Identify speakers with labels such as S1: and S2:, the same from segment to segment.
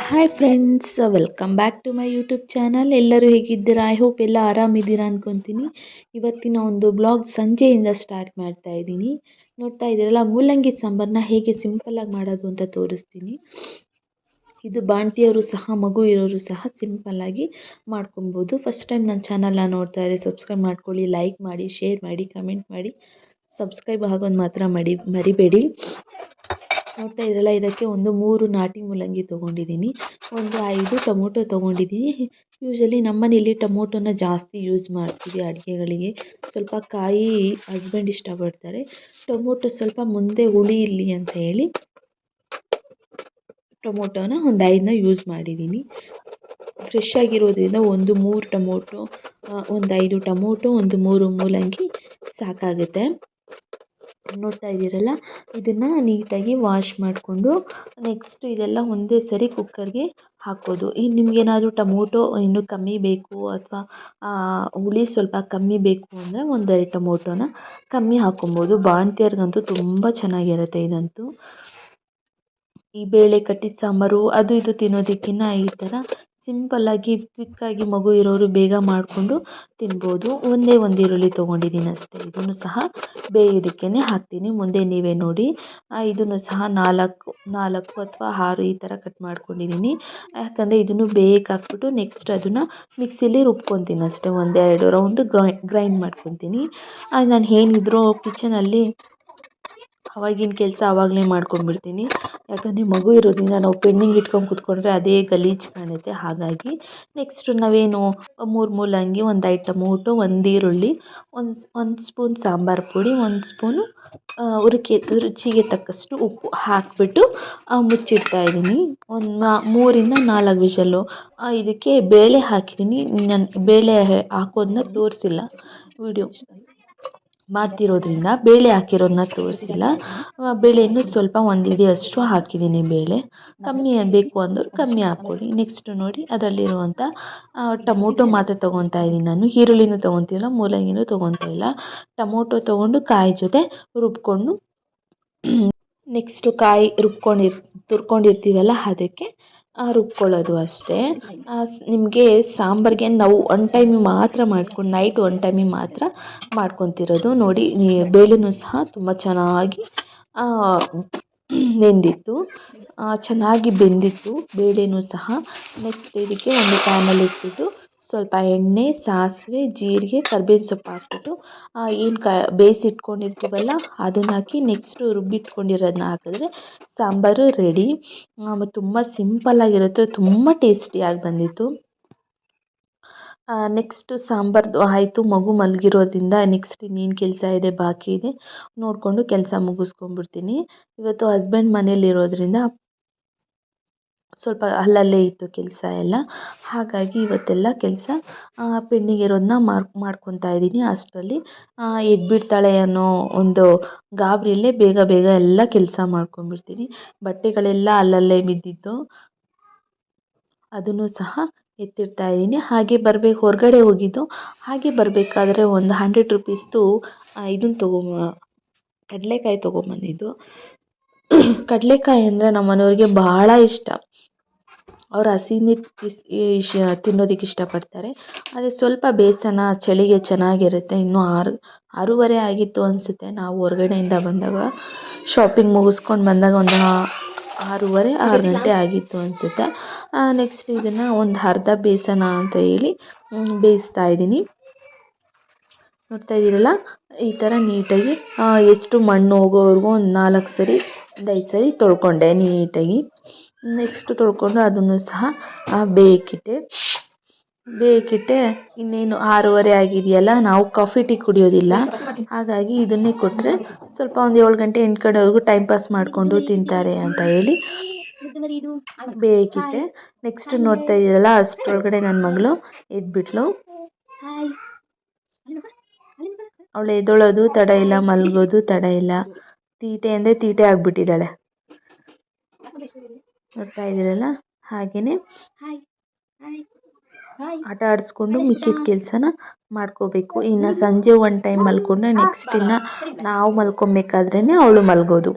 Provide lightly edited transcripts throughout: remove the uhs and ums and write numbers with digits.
S1: Hi friends, welcome back to my YouTube channel. ಎಲ್ಲರೂ ಹೇಗಿದ್ದೀರಾ? I hope ಎಲ್ಲ ಆರಾಮಿದ್ದೀರಾ ಅನ್ಕೊತೀನಿ. ಇವತ್ತಿನ ಒಂದು ಬ್ಲಾಗ್ ಸಂಜೆಯಿಂದ ಸ್ಟಾರ್ಟ್ ಮಾಡ್ತಾ ಇದ್ದೀನಿ. ನೋಡ್ತಾ ಇದ್ದೀರಲ್ಲ, ಮೂಲಂಗಿ ಸಾಂಬಾರನ್ನ ಹೇಗೆ ಸಿಂಪಲ್ಲಾಗಿ ಮಾಡೋದು ಅಂತ ತೋರಿಸ್ತೀನಿ. ಇದು ಬಾಣ್ತಿಯವರು ಸಹ ಮಗು ಇರೋರು ಸಹ ಸಿಂಪಲ್ಲಾಗಿ ಮಾಡ್ಕೊಬೋದು. ಫಸ್ಟ್ ಟೈಮ್ ನನ್ನ ಚಾನಲ್ನ ನೋಡ್ತಾ ಇದ್ರೆ ಸಬ್ಸ್ಕ್ರೈಬ್ ಮಾಡ್ಕೊಳ್ಳಿ, ಲೈಕ್ ಮಾಡಿ, ಶೇರ್ ಮಾಡಿ, ಕಮೆಂಟ್ ಮಾಡಿ. ಸಬ್ಸ್ಕ್ರೈಬ್ ಆಗೋದು ಮಾತ್ರ ಮರಿಬೇಡಿ. ನೋಡ್ತಾ ಇದ್ರಲ್ಲ, ಇದಕ್ಕೆ ಒಂದು 3 ನಾಟಿ ಮೂಲಂಗಿ ತೊಗೊಂಡಿದ್ದೀನಿ, ಒಂದು 5 ಟೊಮೊಟೊ ತೊಗೊಂಡಿದ್ದೀನಿ. ಯೂಶಲಿ ನಮ್ಮನೇಲಿ ಟೊಮೊಟೊನ ಜಾಸ್ತಿ ಯೂಸ್ ಮಾಡ್ತೀವಿ ಅಡುಗೆಗಳಿಗೆ. ಸ್ವಲ್ಪ ಕಾಯಿ ಹಸ್ಬೆಂಡ್ ಇಷ್ಟಪಡ್ತಾರೆ. ಟೊಮೊಟೊ ಸ್ವಲ್ಪ ಮುಂದೆ ಹುಳಿ ಇರಲಿ ಅಂತ ಹೇಳಿ ಟೊಮೊಟೊನ ಒಂದು 5ನ ಯೂಸ್ ಮಾಡಿದ್ದೀನಿ. ಫ್ರೆಶ್ ಆಗಿರೋದ್ರಿಂದ ಒಂದು 3 ಟೊಮೊಟೊ, ಒಂದು 5 ಟೊಮೊಟೊ, ಒಂದು 3 ಮೂಲಂಗಿ ಸಾಕಾಗುತ್ತೆ. ನೋಡ್ತಾ ಇದ್ದೀರಲ್ಲ, ಇದನ್ನು ನೀಟಾಗಿ ವಾಶ್ ಮಾಡಿಕೊಂಡು ನೆಕ್ಸ್ಟ್ ಇದೆಲ್ಲ ಒಂದೇ ಸರಿ ಕುಕ್ಕರ್ಗೆ ಹಾಕೋದು. ಇನ್ನು ನಿಮಗೇನಾದರೂ ಟೊಮೊಟೊ ಇನ್ನೂ ಕಮ್ಮಿ ಬೇಕು ಅಥವಾ ಹುಳಿ ಸ್ವಲ್ಪ ಕಮ್ಮಿ ಬೇಕು ಅಂದರೆ 1-2 ಟೊಮೊಟೊನ ಕಮ್ಮಿ ಹಾಕೊಬೋದು. ಬಾಣ್ತಿಯರ್ಗಂತೂ ತುಂಬ ಚೆನ್ನಾಗಿರುತ್ತೆ ಇದಂತೂ. ಈ ಬೇಳೆ ಕಟ್ಟಿದ ಸಾಂಬಾರು ಅದು ಇದು ತಿನ್ನೋದಕ್ಕಿಂತ ಈ ಥರ ಸಿಂಪಲ್ಲಾಗಿ ಕ್ವಿಕ್ಕಾಗಿ ಮಗು ಇರೋರು ಬೇಗ ಮಾಡಿಕೊಂಡು ತಿನ್ಬೋದು. ಒಂದೇ ಒಂದು ಈರುಳ್ಳಿ ತೊಗೊಂಡಿದ್ದೀನಿ ಅಷ್ಟೇ. ಇದನ್ನು ಸಹ ಬೇಯೋದಕ್ಕೇ ಹಾಕ್ತೀನಿ. ಮುಂದೆ ನೀವೇ ನೋಡಿ. ಇದನ್ನು ಸಹ 4 ಅಥವಾ 6 ಈ ಥರ ಕಟ್ ಮಾಡ್ಕೊಂಡಿದ್ದೀನಿ. ಯಾಕಂದರೆ ಇದನ್ನು ಬೇಯಕ್ಕೆ ಹಾಕ್ಬಿಟ್ಟು ನೆಕ್ಸ್ಟ್ ಅದನ್ನು ಮಿಕ್ಸಿಲಿ ರುಬ್ಕೊತೀನಿ ಅಷ್ಟೇ. 1-2 ರೌಂಡು ಗ್ರೈಂಡ್ ಮಾಡ್ಕೊತೀನಿ. ನಾನು ಏನಿದ್ರು ಕಿಚನಲ್ಲಿ ಅವಾಗಿನ ಕೆಲಸ ಆವಾಗಲೇ ಮಾಡ್ಕೊಂಡ್ಬಿಡ್ತೀನಿ. ಯಾಕಂದರೆ ಮಗು ಇರೋದ್ರಿಂದ ನಾವು ಪೆಂಡಿಂಗ್ ಇಟ್ಕೊಂಡು ಕೂತ್ಕೊಂಡ್ರೆ ಅದೇ ಗಲೀಜು ಕಾಣುತ್ತೆ. ಹಾಗಾಗಿ ನೆಕ್ಸ್ಟು ನಾವೇನು 3 ಮೂಲಂಗಿ, ಒಂದು 5 ಟೊಮೊಟೊ, 1 ಈರುಳ್ಳಿ, ಒಂದು ಸ್ಪೂನ್ ಸಾಂಬಾರು ಪುಡಿ, 1 ಸ್ಪೂನು ರುಚಿಗೆ ತಕ್ಕಷ್ಟು ಉಪ್ಪು ಹಾಕಿಬಿಟ್ಟು ಮುಚ್ಚಿಡ್ತಾ ಇದ್ದೀನಿ. ಒಂದು 3-4 ವಿಷಲ್ಲು. ಇದಕ್ಕೆ ಬೇಳೆ ಹಾಕಿದ್ದೀನಿ. ನಾನು ಬೇಳೆ ಹಾಕೋದನ್ನ ತೋರಿಸಿಲ್ಲ, ವಿಡಿಯೋ ಮಾಡ್ತಿರೋದ್ರಿಂದ ಬೇಳೆ ಹಾಕಿರೋದನ್ನ ತೋರಿಸಿಲ್ಲ. ಬೇಳೆ ಇನ್ನೂ ಸ್ವಲ್ಪ 1 ಹಿಡಿಯಷ್ಟು ಹಾಕಿದ್ದೀನಿ. ಬೇಳೆ ಕಮ್ಮಿ ಬೇಕು ಅಂದವರು ಕಮ್ಮಿ ಹಾಕ್ಕೊಳ್ಳಿ. ನೆಕ್ಸ್ಟು ನೋಡಿ, ಅದರಲ್ಲಿರುವಂಥ ಟೊಮೊಟೊ ಮಾತ್ರ ತೊಗೊತಾ ಇದ್ದೀನಿ ನಾನು. ಈರುಳ್ಳಿನೂ ತೊಗೊತಿಲ್ಲ, ಮೂಲಂಗಿನೂ ತೊಗೊತಾ ಇಲ್ಲ. ಟೊಮೊಟೊ ತೊಗೊಂಡು ಕಾಯಿ ಜೊತೆ ರುಬ್ಕೊಂಡು ನೆಕ್ಸ್ಟು ಕಾಯಿ ತುರ್ಕೊಂಡಿರ್ತೀವಲ್ಲ ಅದಕ್ಕೆ ರುಬ್ಕೊಳ್ಳೋದು ಅಷ್ಟೇ. ನಿಮಗೆ ಸಾಂಬಾರಿಗೆ ನಾವು ಒನ್ ಟೈಮಿಗೆ ಮಾತ್ರ ನೈಟ್ 1 ಟೈಮಿಗೆ ಮಾತ್ರ ಮಾಡ್ಕೊತಿರೋದು. ನೋಡಿ, ಬೇಳೆನೂ ಸಹ ತುಂಬ ಚೆನ್ನಾಗಿ ನೆಂದಿತ್ತು, ಚೆನ್ನಾಗಿ ಬೆಂದಿತ್ತು ಬೇಳೆನೂ ಸಹ. ನೆಕ್ಸ್ಟ್ ಇದಕ್ಕೆ ಒಂದು ಪ್ಯಾನಲ್ಲಿ ಇಟ್ಬಿಟ್ಟು ಸ್ವಲ್ಪ ಎಣ್ಣೆ, ಸಾಸಿವೆ, ಜೀರಿಗೆ, ಕರ್ಬೇವಿನ ಸೊಪ್ಪು ಹಾಕ್ಬಿಟ್ಟು ಏನು ಬೇಯಿಸಿಟ್ಕೊಂಡಿರ್ತೀವಲ್ಲ ಅದನ್ನು ಹಾಕಿ ನೆಕ್ಸ್ಟು ರುಬ್ಬಿಟ್ಕೊಂಡಿರೋದನ್ನ ಹಾಕಿದ್ರೆ ಸಾಂಬಾರು ರೆಡಿ. ತುಂಬ ಸಿಂಪಲ್ಲಾಗಿರುತ್ತೆ, ತುಂಬ ಟೇಸ್ಟಿಯಾಗಿ ಬಂದಿತ್ತು. ನೆಕ್ಸ್ಟು ಸಾಂಬಾರ್ದು ಆಯಿತು. ಮಗು ಮಲಗಿರೋದ್ರಿಂದ ನೆಕ್ಸ್ಟ್ ಇನ್ನೇನು ಕೆಲಸ ಇದೆ ಬಾಕಿ ಇದೆ ನೋಡಿಕೊಂಡು ಕೆಲಸ ಮುಗಿಸ್ಕೊಂಡ್ಬಿಡ್ತೀನಿ. ಇವತ್ತು ಹಸ್ಬೆಂಡ್ ಮನೇಲಿರೋದ್ರಿಂದ ಸ್ವಲ್ಪ ಅಲ್ಲಲ್ಲೇ ಇತ್ತು ಕೆಲಸ ಎಲ್ಲ. ಹಾಗಾಗಿ ಇವತ್ತೆಲ್ಲ ಕೆಲಸ ಪೆಂಡಿಂಗ್ ಇರೋದನ್ನ ಮಾಡ್ಕೊತಾ ಇದ್ದೀನಿ. ಅಷ್ಟರಲ್ಲಿ ಎದ್ಬಿಡ್ತಾಳೆ ಅನ್ನೋ ಒಂದು ಗಾಬರಿಯಲ್ಲೇ ಬೇಗ ಬೇಗ ಎಲ್ಲ ಕೆಲಸ ಮಾಡ್ಕೊಂಡ್ಬಿಡ್ತೀನಿ. ಬಟ್ಟೆಗಳೆಲ್ಲ ಅಲ್ಲಲ್ಲೇ ಬಿದ್ದಿದ್ದು ಅದನ್ನು ಸಹ ಎತ್ತಿಡ್ತಾ ಇದ್ದೀನಿ. ಹಾಗೆ ಹೊರಗಡೆ ಹೋಗಿದ್ದು. ಹಾಗೆ ಬರಬೇಕಾದ್ರೆ ಒಂದು 100 ರುಪೀಸ್ದು ಇದನ್ನು ಕಡಲೆಕಾಯಿ ತೊಗೊಂಬಂದಿದ್ದು. ಕಡಲೆಕಾಯಿ ಅಂದರೆ ನಮ್ಮ ಮನೆಯವ್ರಿಗೆ ಭಾಳ ಇಷ್ಟ. ಅವ್ರು ಹಸಿನೇ ತಿನ್ನೋದಕ್ಕೆ ಇಷ್ಟಪಡ್ತಾರೆ. ಅದೇ ಸ್ವಲ್ಪ ಬೇಸನ ಚಳಿಗೆ ಚೆನ್ನಾಗಿರುತ್ತೆ. ಇನ್ನೂ 6:30 ಆಗಿತ್ತು ಅನಿಸುತ್ತೆ ನಾವು ಹೊರಗಡೆಯಿಂದ ಬಂದಾಗ. ಶಾಪಿಂಗ್ ಮುಗಿಸ್ಕೊಂಡು ಬಂದಾಗ ಒಂದು 6 ಗಂಟೆ ಆಗಿತ್ತು ಅನಿಸುತ್ತೆ. ನೆಕ್ಸ್ಟ್ ಇದನ್ನು ಒಂದು ಅರ್ಧ ಬೇಯಿಸೋಣ ಅಂತ ಹೇಳಿ ಬೇಯಿಸ್ತಾ ಇದ್ದೀನಿ. ನೋಡ್ತಾ ಇದ್ದೀರಲ್ಲ, ಈ ಥರ ನೀಟಾಗಿ ಎಷ್ಟು ಮಣ್ಣು ಹೋಗೋವರೆಗೂ ಒಂದು 4 ಸರಿ 5 ಸರಿ ತೊಳ್ಕೊಂಡೆ ನೀಟಾಗಿ. ನೆಕ್ಸ್ಟು ತೊಳ್ಕೊಂಡು ಅದನ್ನು ಸಹ ಬೇಯಕ್ಕಿಟ್ಟೆ. ಇನ್ನೇನು 6:30 ಆಗಿದೆಯಲ್ಲ, ನಾವು ಕಾಫಿ ಟೀ ಕುಡಿಯೋದಿಲ್ಲ. ಹಾಗಾಗಿ ಇದನ್ನೇ ಕೊಟ್ಟರೆ ಸ್ವಲ್ಪ ಒಂದು 7 ಗಂಟೆ 8 ಗಂಟೆವರೆಗೂ ಟೈಮ್ ಪಾಸ್ ಮಾಡಿಕೊಂಡು ತಿಂತಾರೆ ಅಂತ ಹೇಳಿ ಬೇಯಕ್ಕಿಟ್ಟೆ. ನೆಕ್ಸ್ಟ್ ನೋಡ್ತಾ ಇದ್ದೀರಲ್ಲ, ಅಷ್ಟರೊಳಗಡೆ ನನ್ನ ಮಗಳು ಎದ್ಬಿಟ್ಲು. ಅವಳು ಎದ್ದೊಳೋದು ತಡ ಇಲ್ಲ, ಮಲಗೋದು ತಡ ಇಲ್ಲ. ತೀಟೆ ಅಂದರೆ ತೀಟೆ ಆಗಿಬಿಟ್ಟಿದ್ದಾಳೆ. ನೋಡ್ತಾ ಇದ್ದೀರಲ್ಲ, ಹಾಗೆಯೇ ಆಟ ಆಡಿಸ್ಕೊಂಡು ಮಿಕ್ಕಿದ ಕೆಲಸನ ಮಾಡ್ಕೋಬೇಕು. ಇನ್ನು ಸಂಜೆ 1 ಟೈಮ್ ಮಲ್ಕೊಂಡ್ರೆ ನೆಕ್ಸ್ಟ್ ಇನ್ನು ನಾವು ಮಲ್ಕೊಬೇಕಾದ್ರೇ ಅವಳು ಮಲಗೋದು.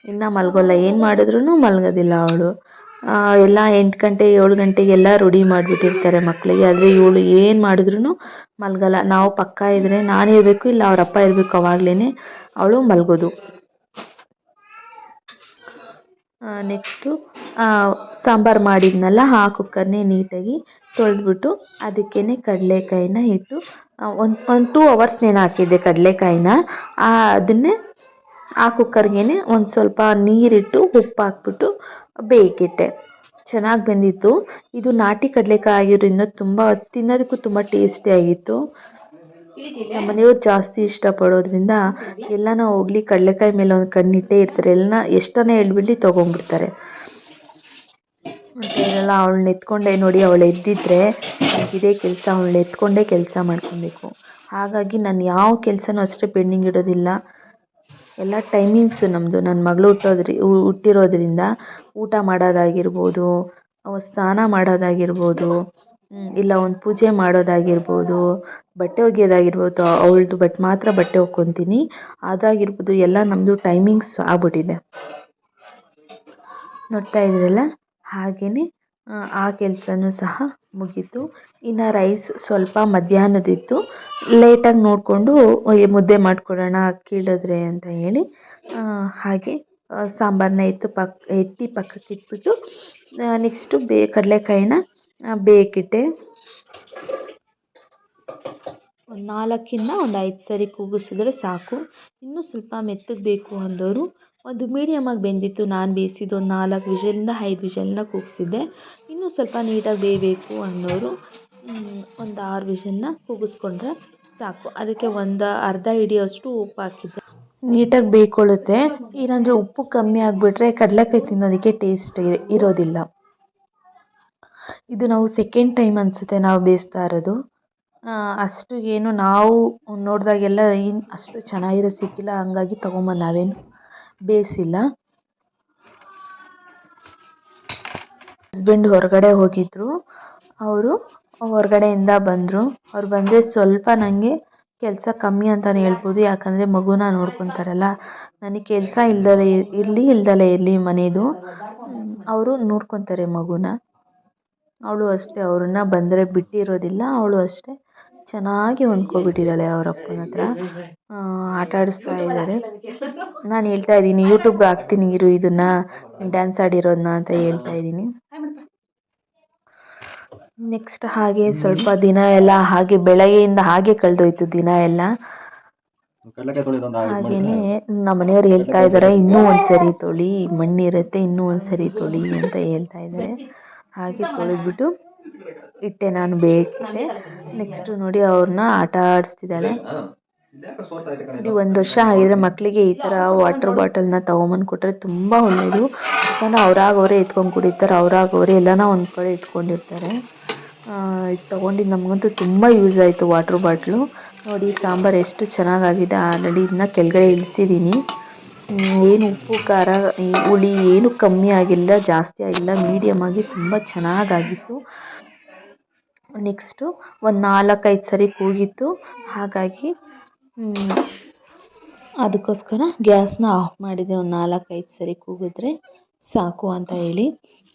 S1: ಇನ್ನು ಮಲಗೋಲ್ಲ, ಏನು ಮಾಡಿದ್ರೂ ಮಲಗೋದಿಲ್ಲ ಅವಳು. ಎಲ್ಲ 8 ಗಂಟೆ 7 ಗಂಟೆಗೆಲ್ಲ ರೆಡಿ ಮಾಡಿಬಿಟ್ಟಿರ್ತಾರೆ ಮಕ್ಕಳಿಗೆ. ಆದರೆ ಇವಳು ಏನು ಮಾಡಿದ್ರೂ ಮಲಗಲ್ಲ. ನಾವು ಪಕ್ಕ ಇದ್ದರೆ ನಾನು ಇರಬೇಕು, ಇಲ್ಲ ಅವ್ರ ಅಪ್ಪ ಇರಬೇಕು, ಅವಾಗಲೇ ಅವಳು ಮಲಗೋದು. ನೆಕ್ಸ್ಟು ಸಾಂಬಾರು ಮಾಡಿದ್ನಲ್ಲ ಆ ಕುಕ್ಕರ್ನೇ ನೀಟಾಗಿ ತೊಳೆದ್ಬಿಟ್ಟು ಅದಕ್ಕೇ ಕಡಲೆಕಾಯಿನ ಇಟ್ಟು ಒಂದು 2 ಅವರ್ಸ್ ಹಾಕಿದ್ದೆ ಕಡಲೆಕಾಯಿನ. ಅದನ್ನೇ ಆ ಕುಕ್ಕರ್ಗೆ ಒಂದು ಸ್ವಲ್ಪ ನೀರಿಟ್ಟು ಉಪ್ಪು ಹಾಕ್ಬಿಟ್ಟು ಬೇಯಕ್ಕಿಟ್ಟೆ. ಚೆನ್ನಾಗಿ ಬೆಂದಿತ್ತು. ಇದು ನಾಟಿ ಕಡಲೆಕಾಯಿ ಆಗಿರೋದ್ರಿಂದ ತಿನ್ನೋದಕ್ಕೂ ತುಂಬ ಟೇಸ್ಟಿಯಾಗಿತ್ತು. ನಮ್ಮ ಮನೆಯವ್ರು ಜಾಸ್ತಿ ಇಷ್ಟಪಡೋದ್ರಿಂದ ಎಲ್ಲನ ಹೋಗಲಿ ಕಡಲೆಕಾಯಿ ಮೇಲೆ ಒಂದು ಕಣ್ಣಿಟ್ಟೇ ಇರ್ತಾರೆ. ಎಲ್ಲ ಎಷ್ಟನೇ ಹೇಳ್ಬಿಡ್ಲಿ ತೊಗೊಂಡ್ಬಿಡ್ತಾರೆ ಅಂತ ಹೇಳಲ್ಲ. ಅವಳನ್ನ ಎತ್ಕೊಂಡೆ ನೋಡಿ, ಅವಳು ಎದ್ದಿದ್ರೆ ಇದೇ ಕೆಲಸ, ಅವಳನ್ನ ಎತ್ಕೊಂಡೇ ಕೆಲಸ ಮಾಡ್ಕೊಬೇಕು. ಹಾಗಾಗಿ ನಾನು ಯಾವ ಕೆಲಸನೂ ಅಷ್ಟೇ ಪೆಂಡಿಂಗ್ ಇಡೋದಿಲ್ಲ. ಎಲ್ಲ ಟೈಮಿಂಗ್ಸು ನಮ್ಮದು. ನನ್ನ ಮಗಳು ಹುಟ್ಟಿರೋದ್ರಿಂದ ಊಟ ಮಾಡೋದಾಗಿರ್ಬೋದು, ಸ್ನಾನ ಮಾಡೋದಾಗಿರ್ಬೋದು, ಇಲ್ಲ ಒಂದು ಪೂಜೆ ಮಾಡೋದಾಗಿರ್ಬೋದು, ಬಟ್ಟೆ ಒಗೆಯೋದಾಗಿರ್ಬೋದು, ಅವಳದು ಮಾತ್ರ ಬಟ್ಟೆ ಒಕ್ಕೊತೀನಿ ಅದಾಗಿರ್ಬೋದು, ಎಲ್ಲ ನಮ್ಮದು ಟೈಮಿಂಗ್ಸ್ ಆಗ್ಬಿಟ್ಟಿದೆ. ನೋಡ್ತಾ ಇದ್ದೀರಲ್ಲ, ಹಾಗೆಯೇ ಆ ಕೆಲಸನೂ ಸಹ ಮುಗೀತು. ಇನ್ನು ರೈಸ್ ಸ್ವಲ್ಪ ಮಧ್ಯಾಹ್ನದಿತ್ತು, ಲೇಟಾಗಿ ನೋಡಿಕೊಂಡು ಮುದ್ದೆ ಮಾಡಿಕೊಡೋಣ ಕೀಳಿದ್ರೆ ಅಂತ ಹೇಳಿ ಹಾಗೆ ಸಾಂಬಾರನ್ನ ಎತ್ತಿ ಪಕ್ಕಕ್ಕೆ ಇಟ್ಬಿಟ್ಟು ನೆಕ್ಸ್ಟು ಕಡಲೆಕಾಯಿನ ಬೇಯಕ್ಕಿಟ್ಟೆ. ಒಂದು 4ರಿಂದ ಒಂದು 5 ಸರಿ ಕೂಗಿಸಿದ್ರೆ ಸಾಕು. ಇನ್ನೂ ಸ್ವಲ್ಪ ಮೆತ್ತಗೆ ಬೇಕು ಅಂದವರು ಒಂದು ಮೀಡಿಯಮಾಗಿ ಬೆಂದಿತ್ತು. ನಾನು ಬೇಯಿಸಿದ್ದು ಒಂದು 4 ವಿಷಲಿಂದ 5 ವಿಷಲನ್ನ ಕೂಗಿಸಿದ್ದೆ. ಇನ್ನೂ ಸ್ವಲ್ಪ ನೀಟಾಗಿ ಬೇಯಬೇಕು ಅನ್ನೋರು ಒಂದು 6 ವಿಷಲನ್ನ ಕೂಗಿಸ್ಕೊಂಡ್ರೆ ಸಾಕು. ಅದಕ್ಕೆ ಒಂದು ಅರ್ಧ ಹಿಡಿಯೋಷ್ಟು ಉಪ್ಪು ಹಾಕಿದ್ದೆ. ನೀಟಾಗಿ ಬೇಯ್ಕೊಳ್ಳುತ್ತೆ. ಏನಂದರೆ ಉಪ್ಪು ಕಮ್ಮಿ ಆಗಿಬಿಟ್ರೆ ಕಡಲೆಕಾಯಿ ತಿನ್ನೋದಕ್ಕೆ ಟೇಸ್ಟ್ ಇರೋದಿಲ್ಲ. ಇದು ನಾವು ಸೆಕೆಂಡ್ ಟೈಮ್ ಅನಿಸುತ್ತೆ ನಾವು ಬೇಯಿಸ್ತಾ ಇರೋದು. ಅಷ್ಟು ಏನು ನಾವು ನೋಡಿದಾಗೆಲ್ಲ ಅಷ್ಟು ಚೆನ್ನಾಗಿರೋದು ಸಿಕ್ಕಿಲ್ಲ, ಹಂಗಾಗಿ ತೊಗೊಂಬಂದು ನಾವೇನು ಬೇಯಿಸಿಲ್ಲ. ಹಸ್ಬೆಂಡ್ ಹೊರಗಡೆ ಹೋಗಿದ್ದರು. ಅವರು ಹೊರಗಡೆಯಿಂದ ಬಂದರು. ಅವ್ರು ಬಂದರೆ ಸ್ವಲ್ಪ ನನಗೆ ಕೆಲಸ ಕಮ್ಮಿ ಅಂತಲೇ ಹೇಳ್ಬೋದು. ಯಾಕಂದರೆ ಮಗುನ ನೋಡ್ಕೊತಾರಲ್ಲ, ನನಗೆ ಕೆಲಸ ಇಲ್ದಲೇ ಇರಲಿ ಮನೆಯದು. ಅವರು ನೋಡ್ಕೊತಾರೆ ಮಗುನ. ಅವಳು ಅಷ್ಟೇ, ಅವ್ರನ್ನ ಬಂದರೆ ಬಿಟ್ಟಿರೋದಿಲ್ಲ. ಅವಳು ಅಷ್ಟೇ ಚೆನ್ನಾಗಿ ಹೊಂದ್ಕೊಬಿಟ್ಟಿದ್ದಾಳೆ ಅವ್ರ ಅಪ್ಪನ ಹತ್ರ. ಆಟ ಆಡಿಸ್ತಾ ಇದ್ದಾರೆ. ನಾನು ಹೇಳ್ತಾ ಇದ್ದೀನಿ ಯೂಟ್ಯೂಬ್ಗೆ ಹಾಕ್ತೀನಿ ಇರು ಇದನ್ನು ಡ್ಯಾನ್ಸ್ ಆಡಿರೋದನ್ನ ಅಂತ ಹೇಳ್ತಾ ಇದ್ದೀನಿ. ನೆಕ್ಸ್ಟ್ ಹಾಗೆ ಸ್ವಲ್ಪ ದಿನ ಎಲ್ಲ ಹಾಗೆ ಬೆಳಗ್ಗೆಯಿಂದ ಹಾಗೆ ಕಳೆದೋಯ್ತು ದಿನ ಎಲ್ಲ. ಹಾಗೆಯೇ ನಮ್ಮ ಮನೆಯವ್ರು ಹೇಳ್ತಾ ಇದ್ದಾರೆ ಇನ್ನೂ ಒಂದು ಸರಿ ತೊಳಿ, ಮಣ್ಣಿರುತ್ತೆ ಇನ್ನೂ ಒಂದು ಸರಿ ತೊಳಿ ಅಂತ ಹೇಳ್ತಾ ಇದ್ದಾರೆ. ಹಾಗೆ ತೊಳೆದ್ಬಿಟ್ಟು ಇಟ್ಟೆ, ನಾನು ಬೇಕಿಟ್ಟೆ. ನೆಕ್ಸ್ಟು ನೋಡಿ ಅವ್ರನ್ನ ಆಟ ಆಡಿಸ್ತಿದ್ದಾಳೆ. ನೋಡಿ 1 ವರ್ಷ ಆಗಿದ್ರೆ ಮಕ್ಕಳಿಗೆ ಈ ಥರ ವಾಟರ್ ಬಾಟಲ್ನ ತೊಗೊಂಬಂದು ಕೊಟ್ಟರೆ ತುಂಬ ಒಳ್ಳೆಯದು. ಯಾಕಂದರೆ ಅವರೇ ಎತ್ಕೊಂಡು ಕುಡಿತಾರೆ, ಅವರೇ ಎಲ್ಲನ ಒಂದು ಕಡೆ ಇಟ್ಕೊಂಡಿರ್ತಾರೆ. ಇದು ತೊಗೊಂಡಿದ್ದು ನಮಗಂತೂ ತುಂಬ ಯೂಸ್ ಆಯಿತು ವಾಟ್ರ್ ಬಾಟ್ಲು. ನೋಡಿ ಸಾಂಬಾರು ಎಷ್ಟು ಚೆನ್ನಾಗಾಗಿದೆ. ಆಲ್ರೆಡಿ ಇದನ್ನ ಕೆಳಗಡೆ ಇಳಿಸಿದ್ದೀನಿ. ಏನು ಉಪ್ಪು ಖಾರ ಹುಳಿ ಏನು ಕಮ್ಮಿ ಆಗಿಲ್ಲ, ಜಾಸ್ತಿ ಆಗಿಲ್ಲ, ಮೀಡಿಯಮ್ ಆಗಿ ತುಂಬ ಚೆನ್ನಾಗಾಗಿತ್ತು. ನೆಕ್ಸ್ಟು ಒಂದು 4-5 ಸರಿ ಕೂಗಿತ್ತು. ಹಾಗಾಗಿ ಅದಕ್ಕೋಸ್ಕರ ಗ್ಯಾಸ್ನ ಆಫ್ ಮಾಡಿದೆ. ಒಂದು 4-5 ಸರಿ ಕೂಗಿದ್ರೆ ಸಾಕು ಅಂತ ಹೇಳಿ.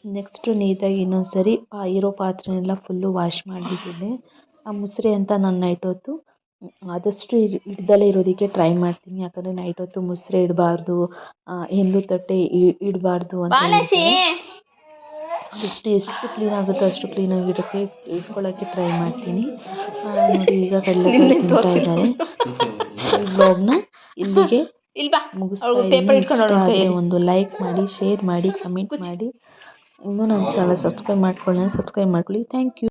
S1: ನೆಕ್ಸ್ಟು ನೀಟಾಗಿ ಇನ್ನೊಂದು ಸರಿ ಇರೋ ಪಾತ್ರೆನೆಲ್ಲ ಫುಲ್ಲು ವಾಶ್ ಮಾಡಿಬಿಟ್ಟಿದ್ದೆ. ಆ ಮುಸುರೆ ಅಂತ ನಾನು ನೈಟ್ ಹೊತ್ತು ಆದಷ್ಟು ಇಡ್ದಲೇ ಇರೋದಕ್ಕೆ ಟ್ರೈ ಮಾಡ್ತೀನಿ. ಯಾಕಂದರೆ ನೈಟ್ ಹೊತ್ತು ಮುಸುರೆ ಇಡಬಾರ್ದು, ಹೆಂದು ತಟ್ಟೆ ಇಡಬಾರ್ದು ಅಂತ ಹೇಳ್ತಾರೆ. ಎಷ್ಟು ಕ್ಲೀನ್ ಆಗುತ್ತೋ ಅಷ್ಟು ಕ್ಲೀನಾಗಿ ಇಟ್ಕೊಳ್ಳೋಕ್ಕೆ ಟ್ರೈ ಮಾಡ್ತೀನಿ. ನೋಡಿ ಈಗ ಕಡಲೆಕಾಯಿ ತಿಂತಾ ಇದ್ದಾರೆ. ಈ ಬ್ಲಾಗ್ನ ಇಲ್ಲಿಗೆ ಮುಗಿಸ್ತಾ ಇದ್ದೀನಿ. ಇಷ್ಟ ಆದರೆ ಒಂದು ಲೈಕ್ ಮಾಡಿ, ಶೇರ್ ಮಾಡಿ, ಕಮೆಂಟ್ ಮಾಡಿ. ಇನ್ನೂ ನನ್ನ ಚಾನಲ್ ಸಬ್ಸ್ಕ್ರೈಬ್ ಮಾಡ್ಕೊಳ್ಳಿ. Thank you.